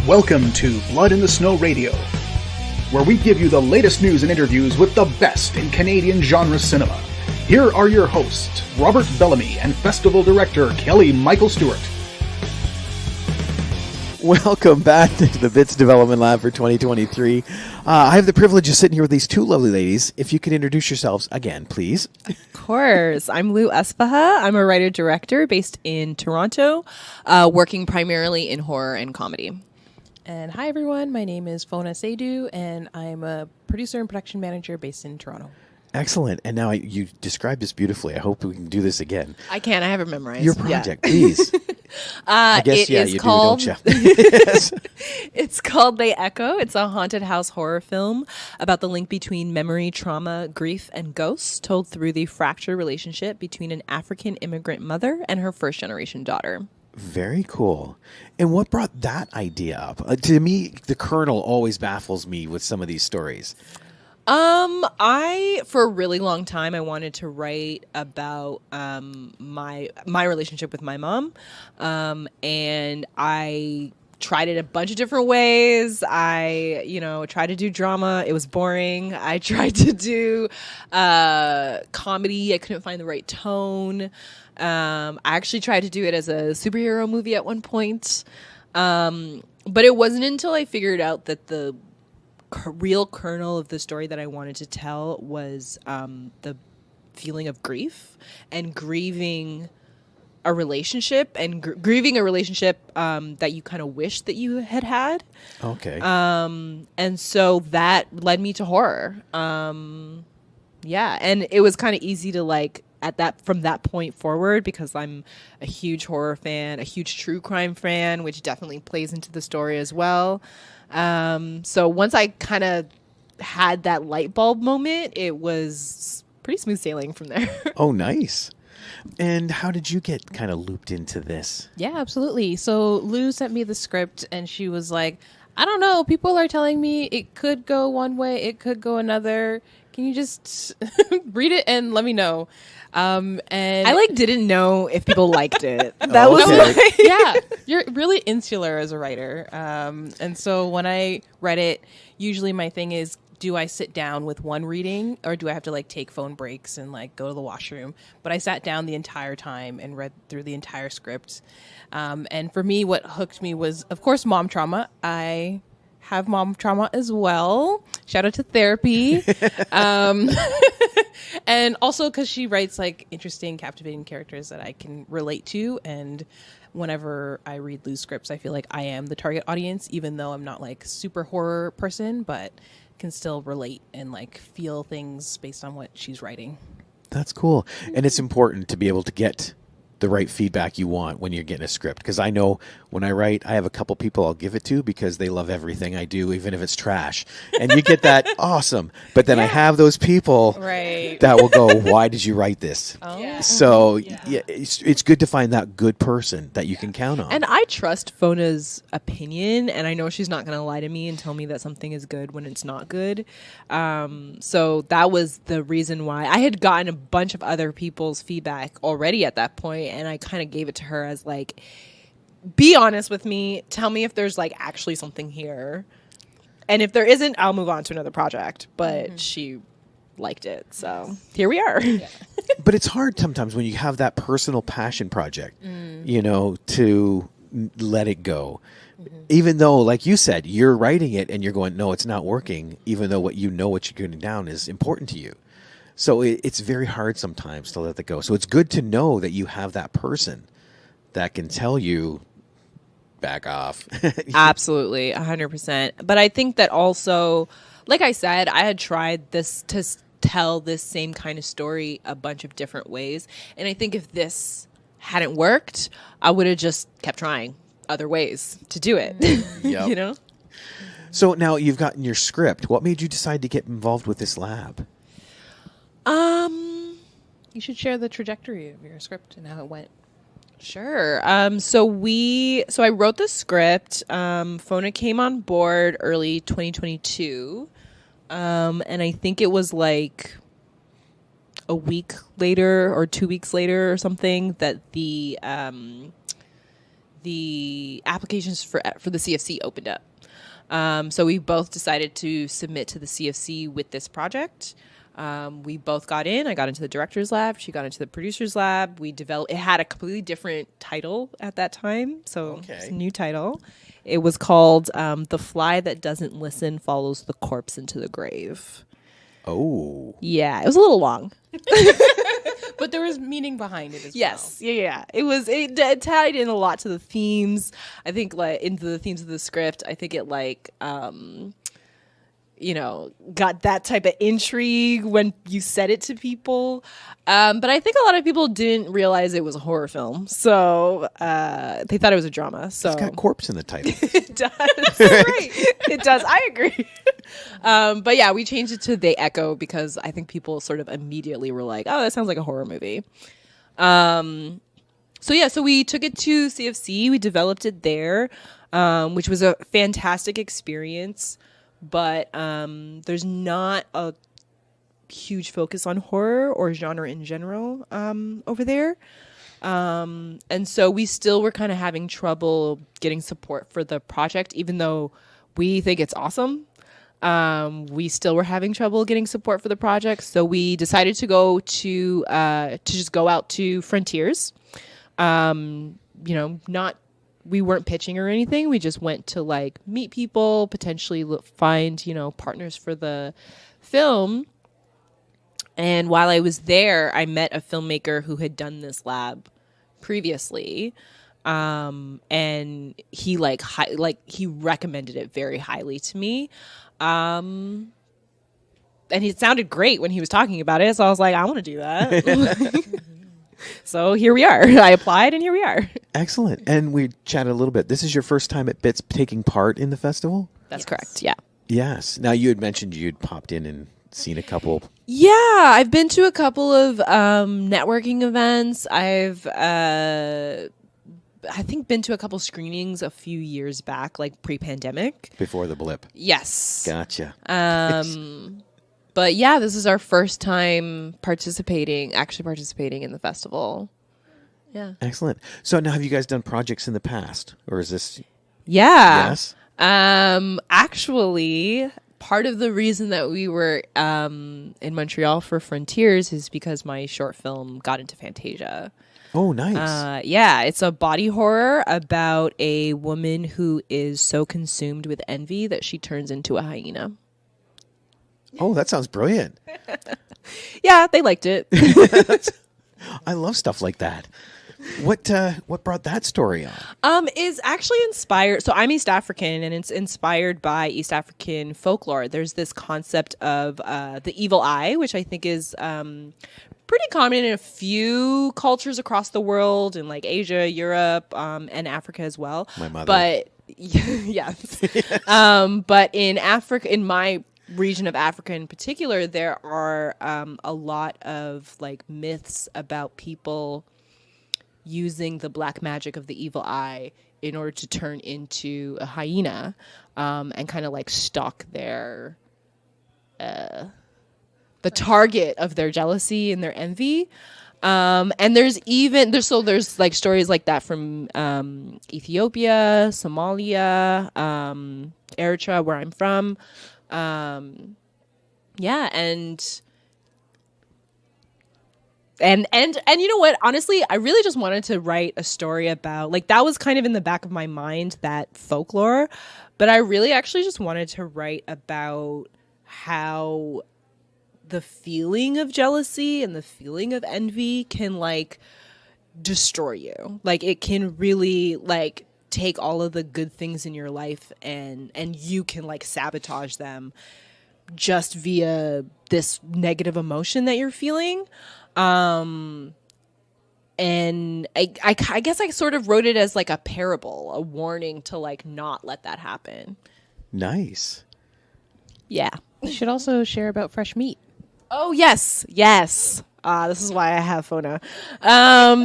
Welcome to Blood in the Snow Radio, where we give you the latest news and interviews with the best in Canadian genre cinema. Here are your hosts, Robert Bellamy and Festival Director Kelly Michael Stewart. Welcome back to the Bits Development Lab for 2023. I have the privilege of sitting here with these two lovely ladies. If you could introduce yourselves again, please. Of course. I'm Lu Asfaha. I'm a writer-director based in Toronto, working primarily in horror and comedy. And hi, everyone. My name is Fonna Seidu, and I'm a producer and production manager based in Toronto. Excellent. And now you described this beautifully. I hope we can do this again. I can. I have it memorized. Your project, please. I guess, you called, do, don't you? Yes. It's called They Echo. It's a haunted house horror film about the link between memory, trauma, grief, and ghosts, told through the fractured relationship between an African immigrant mother and her first-generation daughter. Very cool. And what brought that idea up? To me, the Colonel always baffles me with some of these stories. For a really long time, I wanted to write about my relationship with my mom, and I tried it a bunch of different ways. I, tried to do drama. It was boring. I tried to do comedy. I couldn't find the right tone. I actually tried to do it as a superhero movie at one point, but it wasn't until I figured out that the real kernel of the story that I wanted to tell was the feeling of grief and grieving a relationship and grieving a relationship that you kind of wish that you had. Okay. And so that led me to horror. Yeah, and it was kind of easy to from that point forward, because I'm a huge horror fan, a huge true crime fan, which definitely plays into the story as well. So once I kind of had that light bulb moment, it was pretty smooth sailing from there. Oh, nice. And how did you get kind of looped into this? Yeah, absolutely. So Lu sent me the script, and she was like, I don't know, people are telling me it could go one way, it could go another. Can you just read it and let me know? And I didn't know if people liked it. That was okay. Yeah, you're really insular as a writer. And so when I read it, usually my thing is, do I sit down with one reading, or do I have to take phone breaks and go to the washroom? But I sat down the entire time and read through the entire script. And for me, what hooked me was, of course, mom trauma. I have mom trauma as well. Shout out to therapy. And also because she writes interesting, captivating characters that I can relate to. And whenever I read Lu's scripts, I feel like I am the target audience, even though I'm not super horror person, but can still relate and feel things based on what she's writing. That's cool. And it's important to be able to get the right feedback you want when you're getting a script. Because I know when I write, I have a couple people I'll give it to because they love everything I do, even if it's trash. And you get that awesome. But then I have those people that will go, why did you write this? Oh. Yeah. So it's good to find that good person that you can count on. And I trust Fona's opinion, and I know she's not going to lie to me and tell me that something is good when it's not good. So that was the reason why I had gotten a bunch of other people's feedback already at that point. And I kind of gave it to her as be honest with me. Tell me if there's actually something here. And if there isn't, I'll move on to another project. But she liked it. So here we are. Yeah. But it's hard sometimes when you have that personal passion project, to let it go. Mm-hmm. Even though, like you said, you're writing it and you're going, no, it's not working. Even though what you're getting down is important to you. So it's very hard sometimes to let that go. So it's good to know that you have that person that can tell you, back off. Absolutely, 100%. But I think that also, like I said, I had tried this to tell this same kind of story a bunch of different ways. And I think if this hadn't worked, I would have just kept trying other ways to do it. Yep. So now you've gotten your script. What made you decide to get involved with this lab? You should share the trajectory of your script and how it went. Sure. So I wrote the script. Fonna came on board early 2022. And I think it was a week later or 2 weeks later or something that the the applications for the CFC opened up. So we both decided to submit to the CFC with this project. We both got in. I got into the director's lab. She got into the producer's lab. It had a completely different title at that time. So it's a new title. It was called The Fly That Doesn't Listen Follows the Corpse into the Grave. Oh. Yeah, it was a little long. But there was meaning behind it as Yes. Well. Yeah. It tied in a lot to the themes. I think like into the themes of the script. I think it got that type of intrigue when you said it to people. But I think a lot of people didn't realize it was a horror film. So they thought it was a drama. So It's got corpse in the title. It does. Right. It does. I agree. But yeah, we changed it to They Echo because I think people sort of immediately were like, oh, that sounds like a horror movie. So we took it to CFC. We developed it there, which was a fantastic experience. But there's not a huge focus on horror or genre in general over there. And so we still were kind of having trouble getting support for the project, even though we think it's awesome. We still were having trouble getting support for the project. So we decided to go to just go out to Frontiers. We weren't pitching or anything. We just went to like meet people, potentially find, partners for the film. And while I was there, I met a filmmaker who had done this lab previously. And he he recommended it very highly to me. And it sounded great when he was talking about it. So I was like, I want to do that. So here we are. I applied and here we are. Excellent. And we chatted a little bit. This is your first time at BITS taking part in the festival? That's correct. Yeah. Yes. Now you had mentioned you'd popped in and seen a couple. Yeah, I've been to a couple of networking events. I've I think been to a couple screenings a few years back, like pre-pandemic. Before the blip. Yes. Gotcha. But yeah, this is our first time participating in the festival. Yeah. Excellent. So now have you guys done projects in the past, or is this? Yeah. Yes. Actually, part of the reason that we were in Montreal for Frontiers is because my short film got into Fantasia. Oh, nice. Yeah, it's a body horror about a woman who is so consumed with envy that she turns into a hyena. Oh, that sounds brilliant. Yeah, they liked it. I love stuff like that. What brought that story on? Is actually inspired. So I'm East African, and it's inspired by East African folklore. There's this concept of the evil eye, which I think is pretty common in a few cultures across the world, in like Asia, Europe, and Africa as well. My mother. But yes. But in Africa, in my region of Africa in particular, there are a lot of like myths about people using the black magic of the evil eye in order to turn into a hyena and kind of like stalk their the target of their jealousy and their envy. And there's like stories like that from Ethiopia, Somalia, Eritrea, where I'm from. Yeah, and you know what? Honestly, I really just wanted to write a story about, like, that was kind of in the back of my mind, that folklore, but I really actually just wanted to write about how the feeling of jealousy and the feeling of envy can like destroy you. Like, it can really like take all of the good things in your life and you can like sabotage them just via this negative emotion that you're feeling. And I guess I sort of wrote it as like a parable, a warning to like not let that happen. Nice. Yeah. You should also share about fresh meat. Oh, yes. Yes. This is why I have Fonna.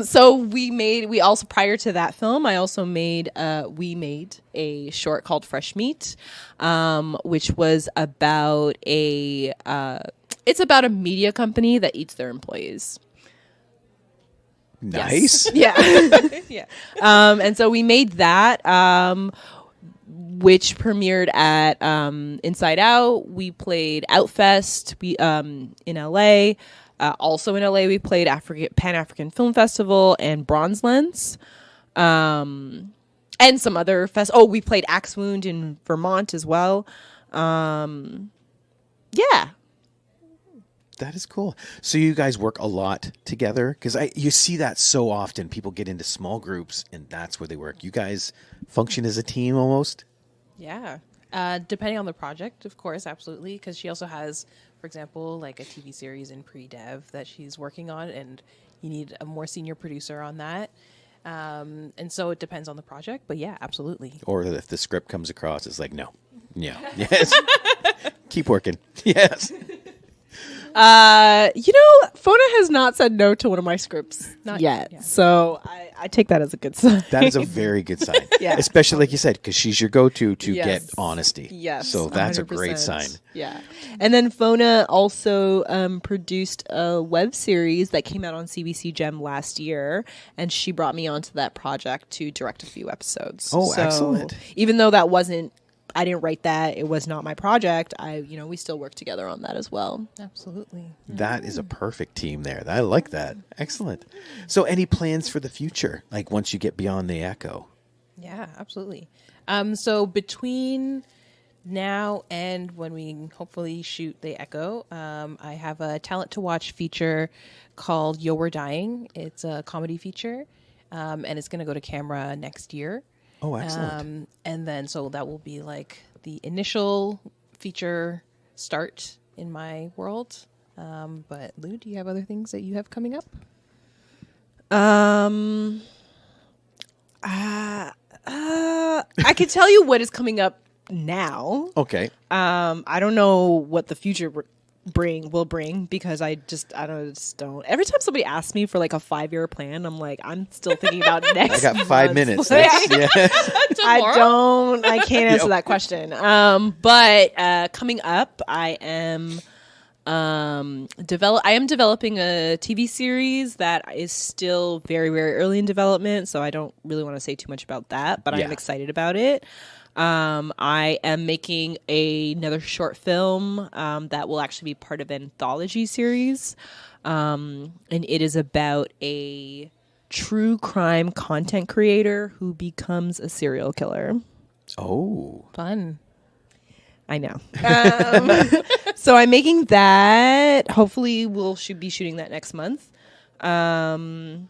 So we also, prior to that film, we made a short called Fresh Meat, which was about it's about a media company that eats their employees. Nice. Yes. Yeah. And so we made that, which premiered at Inside Out. We played Outfest in LA. Also in LA, we played Pan-African Film Festival and Bronze Lens. And some other we played Axe Wound in Vermont as well. Yeah. That is cool. So you guys work a lot together? Because you see that so often. People get into small groups, and that's where they work. You guys function as a team almost? Yeah. Depending on the project, of course, absolutely. Because she also has, for example, like a TV series in pre-dev that she's working on, and you need a more senior producer on that. And so it depends on the project, but yeah, absolutely. Or if the script comes across, it's like, no. Yeah. Yes. Keep working. Yes. Fona has not said no to one of my scripts yet. Yeah. So I take that as a good sign. That is a very good sign. Yeah. Especially like you said, because she's your go-to to get honesty. Yes. So that's 100%. A great sign. Yeah. And then Fona also produced a web series that came out on CBC Gem last year. And she brought me onto that project to direct a few episodes. Oh, so, excellent. Even though I didn't write that. It was not my project. We still work together on that as well. Absolutely. That is a perfect team there. I like that. Excellent. So any plans for the future? Like once you get beyond the Echo? Yeah, absolutely. So between now and when we hopefully shoot the Echo, I have a talent to watch feature called Yo We're Dying. It's a comedy feature, and it's going to go to camera next year. Oh, excellent. And then, so that will be like the initial feature start in my world. But Lu, do you have other things that you have coming up? I could tell you what is coming up now. Okay. I don't know what the future will bring because I just don't. Every time somebody asks me for like a 5-year plan, I'm like, I'm still thinking about next. I got 5 minutes. I can't answer that question. But coming up, I am developing a TV series that is still very, very early in development, so I don't really want to say too much about that, but I'm excited about it. I am making another short film that will actually be part of an anthology series, and it is about a true crime content creator who becomes a serial killer. Oh, fun. I know. So I'm making that. Hopefully we'll be shooting that next month. And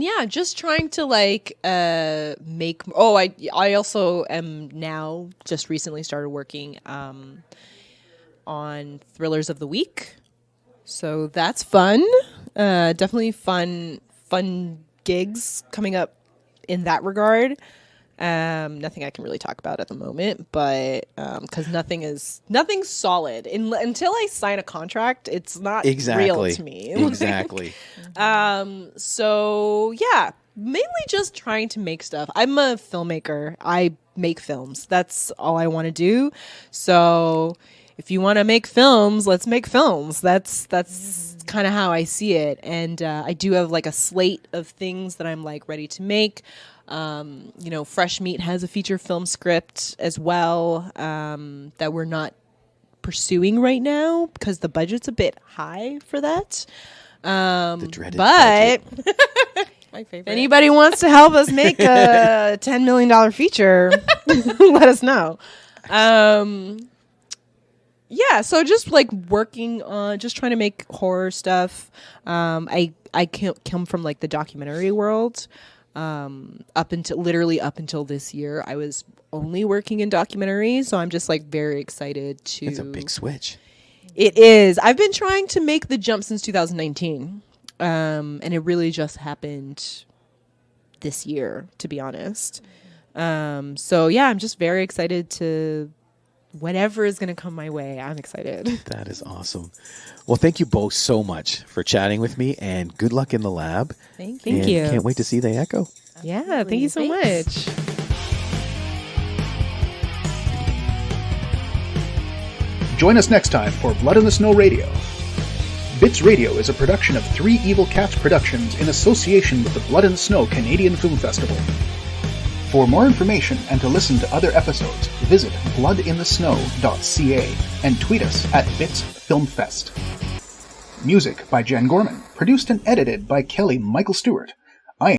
yeah, just trying to like make. Oh, I also am now just recently started working on Thrillers of the Week, so that's fun. Definitely fun gigs coming up in that regard. Nothing I can really talk about at the moment, but because nothing's solid until I sign a contract. It's not real to me. Exactly. So yeah, mainly just trying to make stuff. I'm a filmmaker. I make films. That's all I want to do. So if you want to make films, let's make films. That's kind of how I see it. And I do have like a slate of things that I'm like ready to make. Fresh Meat has a feature film script as well that we're not pursuing right now because the budget's a bit high for that. The dreaded budget. My favorite. If anybody wants to help us make a $10 million feature, let us know. Yeah, so just like working on just trying to make horror stuff. I come from like the documentary world. Up until this year, I was only working in documentaries, so I'm just like very excited to. It's a big switch. It is. I've been trying to make the jump since 2019, and it really just happened this year, to be honest. So yeah, I'm just very excited to whatever is going to come my way. I'm excited. That is awesome. Well, thank you both so much for chatting with me, and good luck in the lab. Thank you. Can't wait to see the Echo. Yeah, thank you so much. Join us next time for Blood in the Snow Radio. Bits Radio is a production of Three Evil Cats Productions in association with the Blood and Snow Canadian Film Festival. For more information and to listen to other episodes, visit bloodinthesnow.ca and tweet us at BitsFilmFest. Music by Jen Gorman, produced and edited by Kelly Michael Stewart.